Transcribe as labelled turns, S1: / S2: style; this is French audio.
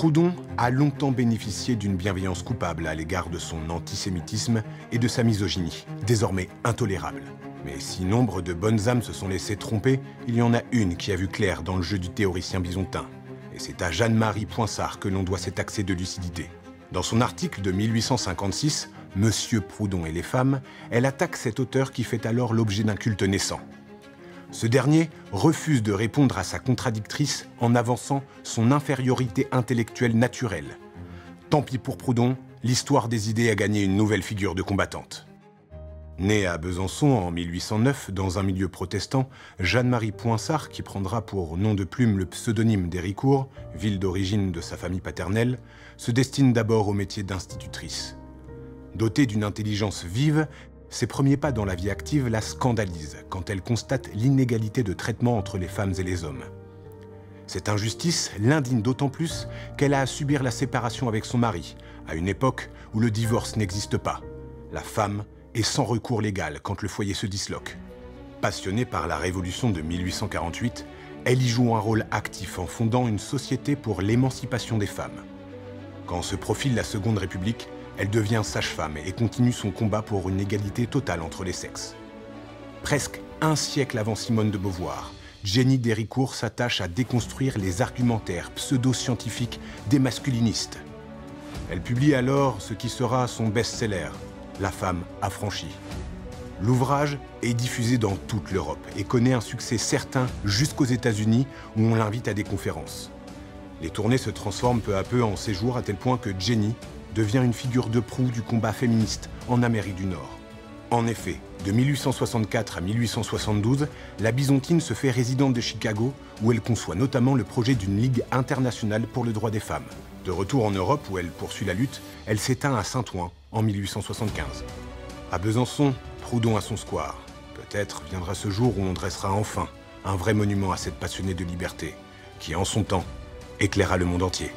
S1: Proudhon a longtemps bénéficié d'une bienveillance coupable à l'égard de son antisémitisme et de sa misogynie, désormais intolérable. Mais si nombre de bonnes âmes se sont laissées tromper, il y en a une qui a vu clair dans le jeu du théoricien bisontin. Et c'est à Jeanne-Marie Poinsart que l'on doit cet accès de lucidité. Dans son article de 1856, « Monsieur Proudhon et les femmes », elle attaque cet auteur qui fait alors l'objet d'un culte naissant. Ce dernier refuse de répondre à sa contradictrice en avançant son infériorité intellectuelle naturelle. Tant pis pour Proudhon, l'histoire des idées a gagné une nouvelle figure de combattante. Née à Besançon en 1809 dans un milieu protestant, Jeanne-Marie Poinsart, qui prendra pour nom de plume le pseudonyme d'Héricourt, ville d'origine de sa famille paternelle, se destine d'abord au métier d'institutrice. Dotée d'une intelligence vive, ses premiers pas dans la vie active la scandalisent quand elle constate l'inégalité de traitement entre les femmes et les hommes. Cette injustice l'indigne d'autant plus qu'elle a à subir la séparation avec son mari, à une époque où le divorce n'existe pas. La femme est sans recours légal quand le foyer se disloque. Passionnée par la Révolution de 1848, elle y joue un rôle actif en fondant une société pour l'émancipation des femmes. Quand se profile la Seconde République, elle devient sage-femme et continue son combat pour une égalité totale entre les sexes. Presque un siècle avant Simone de Beauvoir, Jenny d'Héricourt s'attache à déconstruire les argumentaires pseudo-scientifiques des masculinistes. Elle publie alors ce qui sera son best-seller, La femme affranchie. L'ouvrage est diffusé dans toute l'Europe et connaît un succès certain jusqu'aux États-Unis où on l'invite à des conférences. Les tournées se transforment peu à peu en séjours à tel point que Jenny devient une figure de proue du combat féministe en Amérique du Nord. En effet, de 1864 à 1872, la Bisontine se fait résidente de Chicago, où elle conçoit notamment le projet d'une Ligue internationale pour le droit des femmes. De retour en Europe, où elle poursuit la lutte, elle s'éteint à Saint-Ouen en 1875. À Besançon, Proudhon a son square. Peut-être viendra ce jour où on dressera enfin un vrai monument à cette passionnée de liberté, qui en son temps éclaira le monde entier.